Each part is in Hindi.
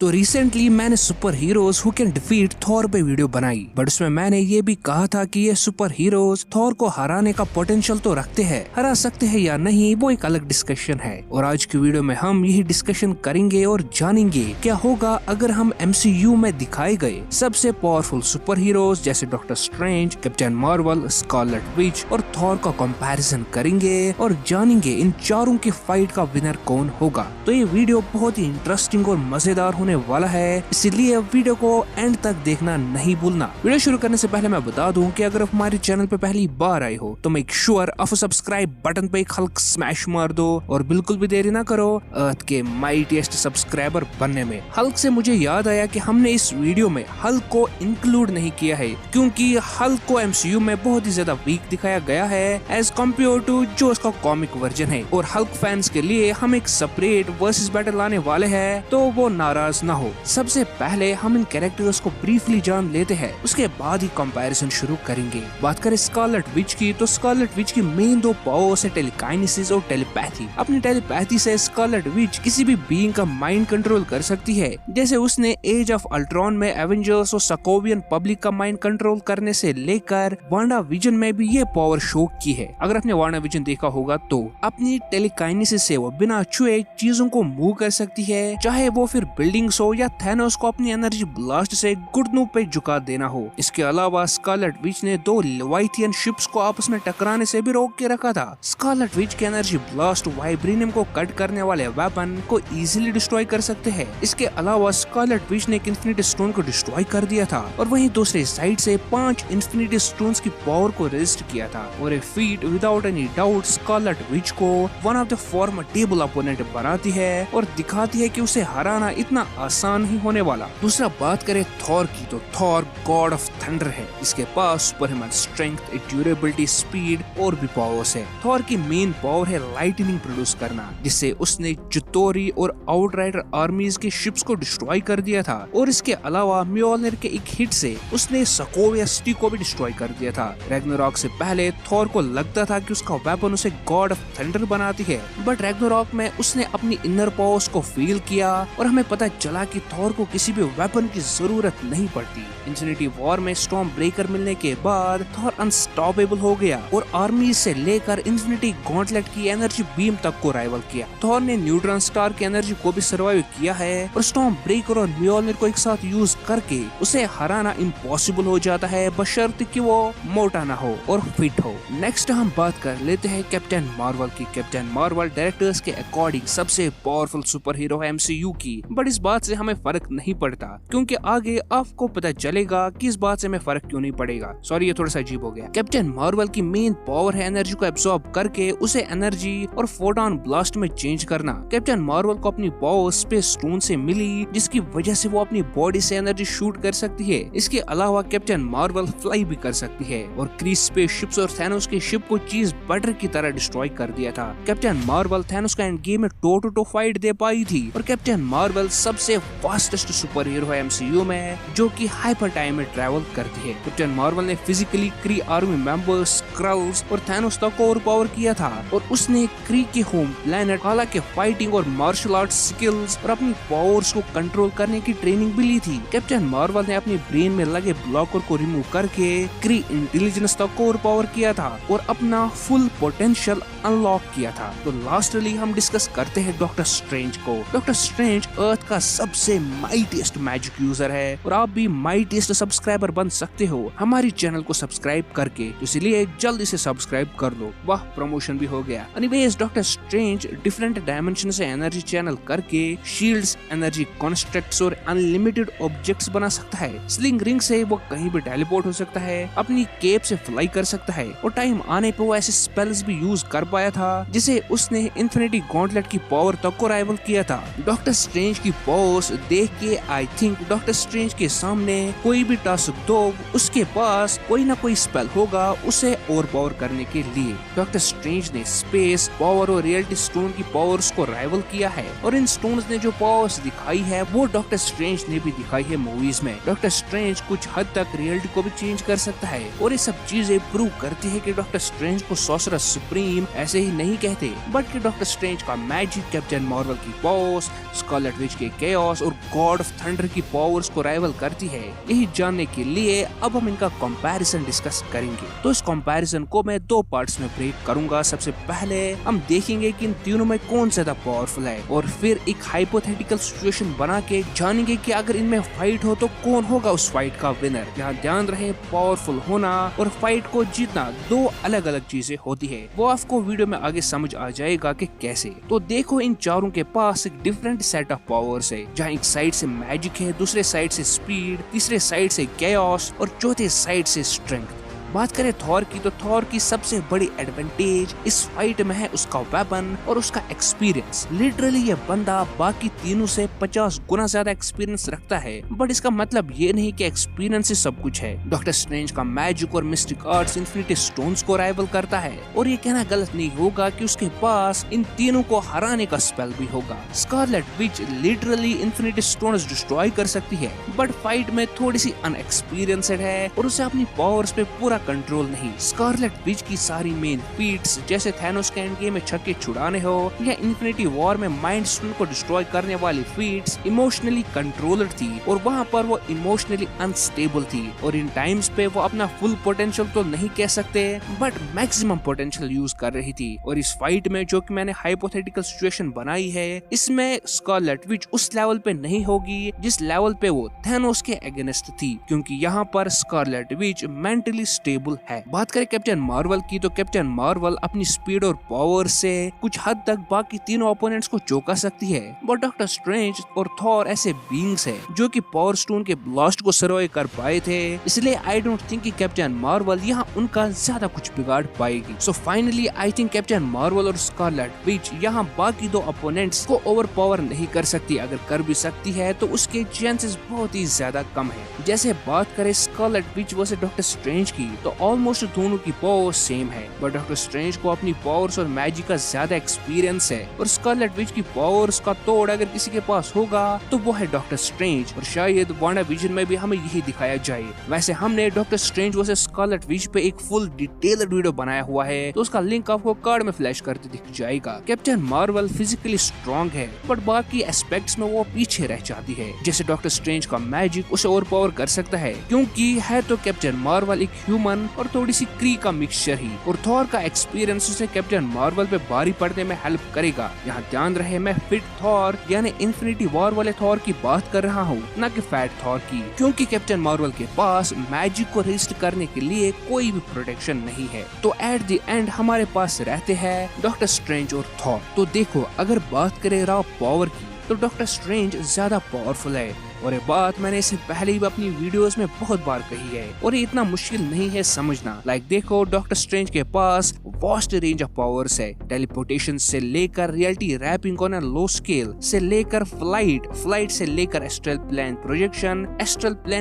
तो रिसेंटली मैंने super heroes who can defeat Thor पे वीडियो बनाई, बट उसमें मैंने ये भी कहा था कि ये सुपर हीरोज थॉर को हराने का पोटेंशियल तो रखते हैं, हरा सकते हैं या नहीं वो एक अलग डिस्कशन है। और आज की वीडियो में हम यही डिस्कशन करेंगे और जानेंगे क्या होगा अगर हम MCU में दिखाए गए सबसे पावरफुल सुपर हीरोज जैसे doctor strange, captain Marvel, Scarlet Witch और थॉर का कंपैरिजन करेंगे और जानेंगे इन चारों की फाइट का विनर कौन होगा। तो ये वीडियो बहुत ही इंटरेस्टिंग और मजेदार होने वाला है, इसीलिए वीडियो को एंड तक देखना नहीं भूलना। वीडियो शुरू करने से पहले मैं बता दूं कि अगर आप हमारे चैनल पे पहली बार आए हो तो मेक श्योर आप सब्सक्राइब बटन पे एक हल्क स्मैश मार दो और बिल्कुल भी देरी ना करो अर्थ के माइटीएस्ट सब्सक्राइबर बनने में। हल्क से मुझे याद आया कि हमने इस वीडियो में हल्क को इंक्लूड नहीं किया है क्योंकि हल्क को MCU में बहुत ही ज्यादा वीक दिखाया गया है एज कम्पेयर टू जो उसका कॉमिक वर्जन है, और हल्क फैंस के लिए हम एक सेपरेट वर्सेस बैटल लाने वाले हैं तो वो नाराज ना हो। सबसे पहले हम इन कैरेक्टर्स को ब्रीफली जान लेते हैं, उसके बाद ही कंपैरिजन शुरू करेंगे। बात करें स्कारलेट विच की, तो स्कारलेट विच की मेन दो पावर्स है टेलीकाइनेसिस और टेलीपैथी। अपनी टेलीपैथी से स्कारलेट विच किसी भी बीइंग का माइंड कंट्रोल कर सकती है, जैसे उसने एज ऑफ अल्ट्रॉन में एवेंजर्स और सकोवियन पब्लिक का माइंड कंट्रोल करने से लेकर वांडा विजन में भी ये पावर शो की है। अगर आपने वांडा विजन देखा होगा तो अपनी टेलीकाइनेसिस से वो बिना छुए चीजों को मूव कर सकती है, चाहे वो फिर बिल्डिंग्स हो या थैनोस को अपनी एनर्जी ब्लास्ट से घुटनों पे झुका देना हो। इसके अलावा स्कारलेट विच ने दो लेवाइथियन शिप्स को आपस में टकराने से भी रोक के रखा था। स्कारलेट विच के एनर्जी ब्लास्ट वाइब्रेनियम को कट करने वाले वेपन को इजीली डिस्ट्रॉय कर सकते हैं। इसके अलावा स्कारलेट विच ने एक इन्फिनिटी स्टोन को डिस्ट्रॉय कर दिया था और वहीं दूसरे साइड से 5 इन्फिनिटी स्टोन्स की पावर को रेजिस्ट किया था, और ये feat without any doubt Scarlet Witch को one of the formidable opponent बनाती है और दिखाती है कि उसे हराना इतना आसान नहीं होने वाला। दूसरा बात करें थॉर की, तो थॉर गॉड ऑफ थंडर है। इसके पास सुपरह्यूमन स्ट्रेंथ, ड्यूरेबिलिटी, स्पीड और भी पावर्स है। थॉर की मेन पावर है लाइटनिंग प्रोड्यूस करना, जिससे उसने जुतोरी और आउटराइडर आर्मीज के शिप्स को डिस्ट्रॉय कर दिया था, और इसके अलावा म्योलनिर के एक हिट से उसने सकोविया सिटी को भी डिस्ट्रॉय कर दिया था। रैग्नारॉक से पहले थॉर को लगता था कि उसका वेपन उसे गॉड ऑफ थंडर बनाती है, बट रैग्नारॉक में उसने अपनी इनर पावर्स को फील किया और हमें पता चला कि थॉर को किसी भी वेपन की जरूरत नहीं पड़ती। इन्फिनिटी वॉर में स्टॉर्म ब्रेकर मिलने के बाद थॉर अनस्टॉपेबल हो गया और आर्मी से लेकर इन्फिनिटी गॉन्टलेट की एनर्जी बीम तक को राइवल किया। थॉर ने न्यूट्रॉन स्टार की एनर्जी को भी सर्वाइव किया है और स्टॉर्म ब्रेकर और म्योलनिर को एक साथ यूज करके उसे हराना इम्पॉसिबल हो जाता है, बशर्ते कि वो मोटा ना हो और फिट हो। नेक्स्ट हम बात कर लेते हैं कैप्टन मार्वल की। कैप्टन मार्वल डायरेक्टर्स के अकॉर्डिंग सबसे पावरफुल सुपर हीरो है MCU की, बट इस बात से हमें फर्क नहीं पड़ता क्योंकि आगे आपको पता चलेगा कि इस बात से हमें फर्क क्यों नहीं पड़ेगा। सॉरी, ये थोड़ा सा अजीब हो गया। कैप्टन मार्वल की मेन पावर है एनर्जी को एब्सॉर्ब करके उसे एनर्जी और फोटोन ब्लास्ट में चेंज करना। कैप्टन मार्वल को अपनी पावर स्पेस स्टोन से मिली, जिसकी वजह से वो अपनी बॉडी से एनर्जी शूट कर सकती है। इसके अलावा कैप्टन मार्वल फ्लाई भी कर सकती है और क्रीज स्पेस शिप्स और थैनोस की शिप को चीज बटर की तरह डिस्ट्रॉय कर दिया था। कैप्टन मार्वल थैनोस का एंड गेम में टो टू टो फाइट दे पाई थी, और कैप्टन मार्वल सबसे फास्टेस्ट सुपर हीरो है MCU में जो कि हाइपर टाइम में ट्रैवल करती है। कैप्टन मार्वल ने फिजिकली क्री आर्मी मेंबर्स, स्क्रल्स और थैनोस तक को ओवरपावर किया था, और उसने क्री के होम प्लेनेट काला के फाइटिंग और मार्शल आर्ट स्किल्स और अपनी पावर्स को कंट्रोल करने की ट्रेनिंग भी ली थी। कैप्टन मार्वल ने अपनी ब्रेन में लगे ब्लॉकर को रिमूव करके क्री इंटेलिजेंस तक को ओवरपावर किया था और अपना फुल पोटेंशियल अनलॉक किया था। तो लास्टली हम डिस्कस करते हैं डॉक्टर स्ट्रेंज को। डॉक्टर स्ट्रेंज अर्थ का सबसे माइटीएस्ट मैजिक यूजर है और आप भी माइटीएस्ट सब्सक्राइबर बन सकते हो हमारी चैनल को सब्सक्राइब करके, तो इसलिए जल्दी से सब्सक्राइब कर लो। वाह, प्रमोशन भी हो गया। Anyways, doctor strange different dimension से एनर्जी चैनल करके शील्ड्स, एनर्जी कॉन्स्ट्रक्ट्स और अनलिमिटेड ऑब्जेक्ट्स बना सकता है। स्लिंग रिंग से वो कहीं भी टेलीपोर्ट हो सकता है, अपनी केप से फ्लाई कर सकता है, और टाइम आने पे वो ऐसे स्पेल्स भी यूज कर पाया था जिसे उसने इन्फिनिटी गॉन्टलेट की पावर तक को राइवल किया था। डॉक्टर स्ट्रेंज की पावर्स देख के आई थिंक डॉक्टर स्ट्रेंज के सामने कोई भी टास्क दो, उसके पास कोई ना कोई स्पेल होगा उसे और पावर करने के लिए। डॉक्टर स्ट्रेंज ने स्पेस पावर और रियलिटी स्टोन की पावर्स को राइवल किया है, और इन स्टोन्स ने जो पावर्स दिखाई है वो डॉक्टर स्ट्रेंज ने भी दिखाई है मूवीज में। डॉक्टर स्ट्रेंज कुछ हद तक रियलिटी को भी चेंज कर सकता है, और ये सब चीजें प्रूव करती है कि डॉक्टर स्ट्रेंज को सॉर्सरर सुप्रीम ऐसे ही नहीं कहते, बट कि डॉक्टर स्ट्रेंज का मैजिक, कैप्टन मार्वल की पावर्स, स्कारलेट विच के केओस और गॉड ऑफ थंडर की पावर्स को राइवल करती है। यही जानने के लिए अब हम इनका कंपैरिजन डिस्कस करेंगे। तो इस कंपैरिजन को मैं दो पार्ट्स में ब्रेक करूंगा। सबसे पहले हम देखेंगे कि इन तीनों में कौन ज्यादा पावरफुल है, और फिर एक हाइपोथेटिकल सिचुएशन बना के जानेंगे कि अगर इनमें फाइट हो तो कौन होगा उस फाइट का विनर। यहाँ ध्यान रहे, पावरफुल होना और फाइट को जीतना दो अलग अलग चीजें होती है। वो आपको वीडियो में आगे समझ आ जाएगा कि कैसे। तो देखो, इन चारों के पास एक डिफरेंट सेट ऑफ पावर्स है, जहाँ एक साइड से मैजिक है, दूसरे साइड से स्पीड, तीसरे साइड से केओस और चौथे साइड से स्ट्रेंथ। बात करें थॉर की, तो थॉर की सबसे बड़ी एडवांटेज इस फाइट में है उसका वेपन और उसका एक्सपीरियंस। लिटरली ये बंदा बाकी तीनों से 50 गुना ज्यादा एक्सपीरियंस रखता है, बट इसका मतलब ये नहीं कि एक्सपीरियंस ही सब कुछ है। डॉक्टर स्ट्रेंज का मैजिक और मिस्टिक आर्ट्स इन्फिनिटी स्टोन्स को राइवल करता है, और ये कहना गलत नहीं होगा कि उसके पास इन तीनों को हराने का स्पेल भी होगा। Scarlet Witch literally infinity stones destroy कर सकती है, बट फाइट में थोड़ी सी अनएक्सपीरियंस्ड है और उसे अपनी पावर्स पे पूरा कंट्रोल नहीं। स्कारलेट विच की सारी मेन फीट्स, जैसे थैनोस के एंड गेम में छक्के छुड़ाने हो या इन्फिनिटी वॉर में माइंड स्टोन को डिस्ट्रॉय करने वाली फीट्स, इमोशनली कंट्रोलर थी, और वहाँ पर वो इमोशनली अनस्टेबल थी, और इन टाइम्स पे वो अपना फुल पोटेंशियल तो नहीं कह सकते, बट मैक्सिमम पोटेंशियल यूज कर रही थी। और इस फाइट में जो कि मैंने हाइपोथेटिकल सिचुएशन बनाई है, इसमें स्कारलेट विच उस लेवल पे नहीं होगी जिस लेवल पे वो थैनोस के अगेंस्ट थी, क्योंकि यहाँ पर स्कारलेट विच मेंटली स्टेबल है। बात करें कैप्टन मार्वल की, तो कैप्टन मार्वल अपनी स्पीड और पावर से कुछ हद तक बाकी तीनों ओपोनेंट्स को चौंका सकती है, बट डॉक्टर स्ट्रेंज और थॉर ऐसे बीइंग्स हैं जो कि पावर स्टोन के ब्लास्ट को सर्वाइव कर पाए थे, इसलिए आई डोंट थिंक कि कैप्टन मार्वल यहाँ उनका ज्यादा कुछ बिगाड़ पाएगी। So finally I think captain Marvel और स्कारलेट विच यहाँ बाकी दो ओपोनेंट्स को ओवर पावर नहीं कर सकती। अगर कर भी सकती है तो उसके चांसेस बहुत ही ज्यादा कम है। जैसे बात करें Scarlet Witch versus doctor strange की, तो ऑलमोस्ट दोनों की पावर सेम है, बट डॉक्टर स्ट्रेंज को अपनी पावर्स और मैजिक का ज्यादा एक्सपीरियंस है, और स्कारलेट विच की पावर्स का तोड़ अगर किसी के पास होगा तो वो है डॉक्टर स्ट्रेंज, और शायद वांडा विजन में भी हमें यही दिखाया जाए। वैसे हमने doctor strange versus Scarlet Witch पे एक फुल डिटेल्ड वीडियो बनाया हुआ है, तो उसका लिंक आपको कार्ड में फ्लैश करते दिख जाएगा। कैप्टन मार्वल फिजिकली स्ट्रॉन्ग है, बट बाकी एस्पेक्ट्स में वो पीछे रह जाती है। जैसे डॉक्टर स्ट्रेंज का मैजिक उसे ओवर पावर कर सकता है, क्योंकि है तो कैप्टन मार्वल एक ह्यूमन और थोड़ी सी क्री का मिक्सचर ही, और थॉर का एक्सपीरियंस उसे कैप्टन मार्वल पे भारी पड़ने में हेल्प करेगा। यहाँ ध्यान रहे, मैं फिट थॉर यानी इन्फिनिटी वॉर वाले थॉर की बात कर रहा हूँ, न कि फैट थॉर की, क्योंकि कैप्टन मार्वल के पास मैजिक को रेजिस्ट करने के लिए कोई भी प्रोटेक्शन नहीं है। तो एट द एंड हमारे पास रहते हैं डॉक्टर स्ट्रेंज और थॉर। तो देखो, अगर बात करें रॉ पावर की, तो डॉक्टर स्ट्रेंज ज्यादा पावरफुल है, और ये बात मैंने इससे पहले भी अपनी वीडियोस में बहुत बार कही है, और ये इतना मुश्किल नहीं है समझना। देखो, डॉक्टर स्ट्रेंज के पास वास्ट रेंज ऑफ पावर्स है, टेलीपोर्टेशन से लेकर reality warping on a low scale से लेकर फ्लाइट से लेकर एस्ट्रल प्लेन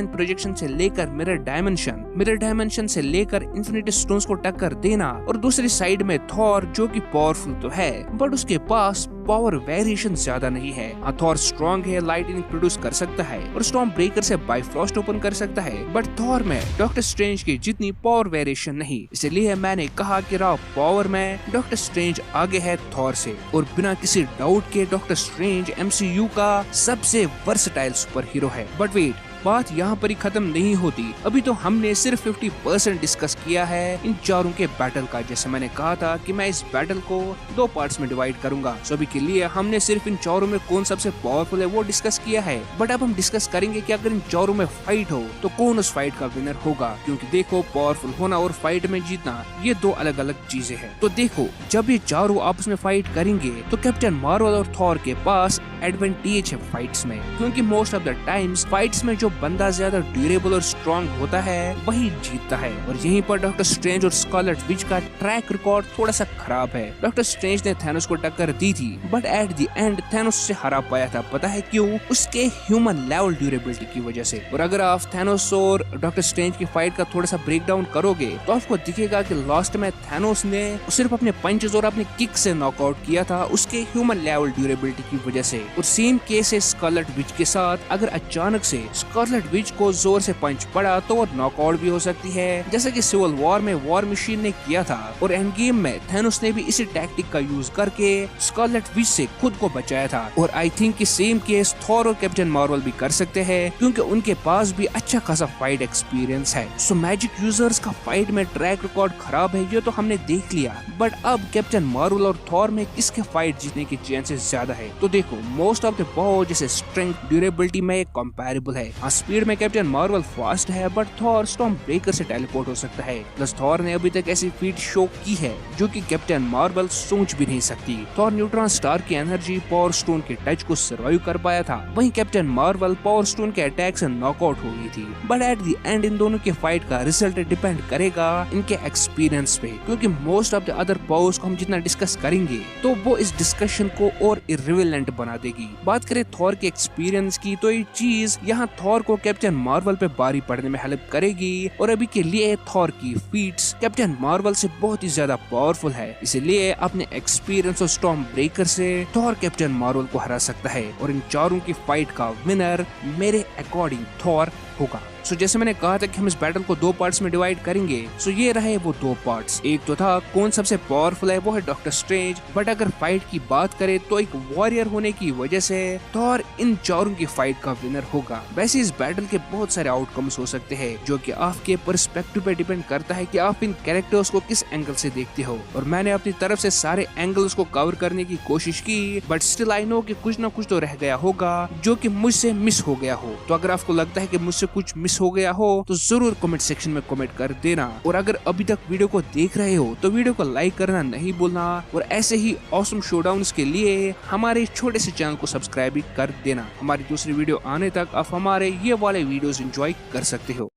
प्रोजेक्शन से लेकर मिरर डायमेंशन से लेकर इन्फिनिटी स्टोन्स को टक्कर देना। और दूसरी साइड में थॉर, जो कि पावरफुल तो है, बट उसके पास पावर वेरिएशन ज्यादा नहीं है। थॉर स्ट्रॉन्ग है, लाइटनिंग प्रोड्यूस कर सकता है और स्टॉर्म ब्रेकर से बाइफ्रॉस्ट ओपन कर सकता है, बट थॉर में डॉक्टर स्ट्रेंज की जितनी पावर वेरिएशन नहीं। इसलिए मैंने कहा कि रॉ पावर में डॉक्टर स्ट्रेंज आगे है थॉर से, और बिना किसी डाउट के डॉक्टर स्ट्रेंज MCU का सबसे वर्सटाइल सुपर हीरो है। बट वेट, बात यहाँ पर ही खत्म नहीं होती। अभी तो हमने सिर्फ 50% डिस्कस किया है इन चारों के बैटल का। जैसे मैंने कहा था कि मैं इस बैटल को दो पार्ट्स में डिवाइड करूंगा, सो अभी के लिए हमने सिर्फ इन चारों में कौन सबसे पावरफुल है वो डिस्कस किया है। बट अब हम डिस्कस करेंगे कि अगर इन चारों में फाइट हो तो कौन उस फाइट का विनर होगा, क्योंकि देखो, पावरफुल होना और फाइट में जीतना ये दो अलग अलग चीजें हैं। तो देखो, जब ये चारों आपस में फाइट करेंगे तो कैप्टन मार्वल और थॉर के पास एडवांटेज है फाइट्स में, क्योंकि most of the times fights में जो बंदा ज्यादा ड्यूरेबल और स्ट्रॉन्ग होता है वही जीतता है। और यहीं पर डॉक्टर स्ट्रेंज और स्कारलेट विच का ट्रैक रिकॉर्ड थोड़ा सा खराब है। डॉक्टर स्ट्रेंज ने थैनोस को टक्कर दी थी, but at the end Thanos से हरा पाया था। पता है क्यों? उसके ह्यूमन लेवल ड्यूरेबिलिटी की वजह से। और अगर आप थैनोस और डॉक्टर स्ट्रेंज की फाइट का थोड़ा सा ब्रेक डाउन करोगे तो आपको दिखेगा कि लास्ट में थैनोस ने सिर्फ अपने पंचेस और अपने किक से नॉकआउट किया था उसके ह्यूमन लेवल ड्यूरेबिलिटी की वजह से। और सेम केस है स्कारलेट विच के साथ। अगर अचानक से स्कारलेट विच को जोर से पंच पड़ा तो वो नॉकआउट भी हो सकती है, जैसे कि सिविल वॉर में वॉर मशीन ने किया था, और एंड गेम में थैनोस ने भी इसी टैक्टिक का यूज करके स्कारलेट विच से खुद को बचाया था। और आई थिंक कि सेम केस थॉर और कैप्टन मार्वल भी कर सकते हैं, क्योंकि उनके पास भी अच्छा खासा फाइट एक्सपीरियंस है। सो मैजिक यूजर्स का फाइट में ट्रैक रिकॉर्ड खराब है ये तो हमने देख लिया, बट अब कैप्टन मार्वल और थॉर में किसके फाइट जीतने की चांसेस ज्यादा है? तो देखो, मोस्ट ऑफ द पावर जैसे स्ट्रेंथ, ड्यूरेबिलिटी में एक कंपैरेबल है। स्पीड में कैप्टन मार्वल फास्ट है, बट थॉर स्टॉर्म ब्रेकर से टेलीपोर्ट हो सकता है। प्लस थॉर ने अभी तक ऐसी फीट शो की है जो कि कैप्टन मार्वल सोच भी नहीं सकती। थॉर न्यूट्रॉन स्टार की एनर्जी पावर स्टोन के टच को सर्वाइव कर पाया था, वहीं कैप्टन मार्वल पावर स्टोन के अटैक से नॉकआउट हो गई थी। But at the and in दोनों के फाइट का रिजल्ट डिपेंड करेगा इनके एक्सपीरियंस पे, क्योंकि most of the other powers को हम जितना डिस्कस करेंगे तो वो इस डिस्कशन को और इररिलेवेंट बना देगी। बात करें थॉर के एक्सपीरियंस की, तो ये चीज यहाँ थॉर को कैप्टन मार्वल पे बारी पड़ने में हेल्प करेगी, और अभी के लिए थॉर की फीट्स कैप्टन मार्वल से बहुत ही ज्यादा पावरफुल है। इसलिए अपने एक्सपीरियंस और स्टॉर्म ब्रेकर से थॉर कैप्टन मार्वल को हरा सकता है, और इन चारों की फाइट का विनर मेरे अकॉर्डिंग थॉर होगा। सो जैसे मैंने कहा था कि हम इस बैटल को दो पार्ट्स में डिवाइड करेंगे, सो ये रहे वो दो पार्ट्स। एक तो था कौन सबसे पावरफुल है, वो है डॉक्टर स्ट्रेंज, बट अगर फाइट की बात करें तो एक वॉरियर होने की वजह से थॉर इन चारों की फाइट का विनर होगा। वैसे इस बैटल के बहुत सारे आउटकम्स हो सकते हैं, जो कि आपके पर्सपेक्टिव पे डिपेंड करता है कि आप इन कैरेक्टर्स को किस एंगल से देखते हो, और मैंने अपनी तरफ से सारे एंगल्स को कवर करने की कोशिश की, बट स्टिल आई नो कि कुछ ना कुछ तो रह गया होगा जो कि मुझसे मिस हो गया हो। तो अगर आपको लगता है कि मुझसे कुछ मिस हो गया हो तो जरूर कमेंट सेक्शन में कमेंट कर देना, और अगर अभी तक वीडियो को देख रहे हो तो वीडियो को लाइक करना नहीं भूलना, और ऐसे ही ऑसम शोडाउन्स के लिए हमारे छोटे से चैनल को सब्सक्राइब भी कर देना। हमारी दूसरी वीडियो आने तक आप हमारे ये वाले वीडियोस एंजॉय कर सकते हो।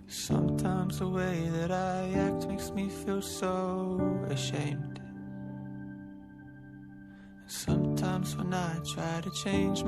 Sometimes the way that I act makes me feel so ashamed. Sometimes when I try to change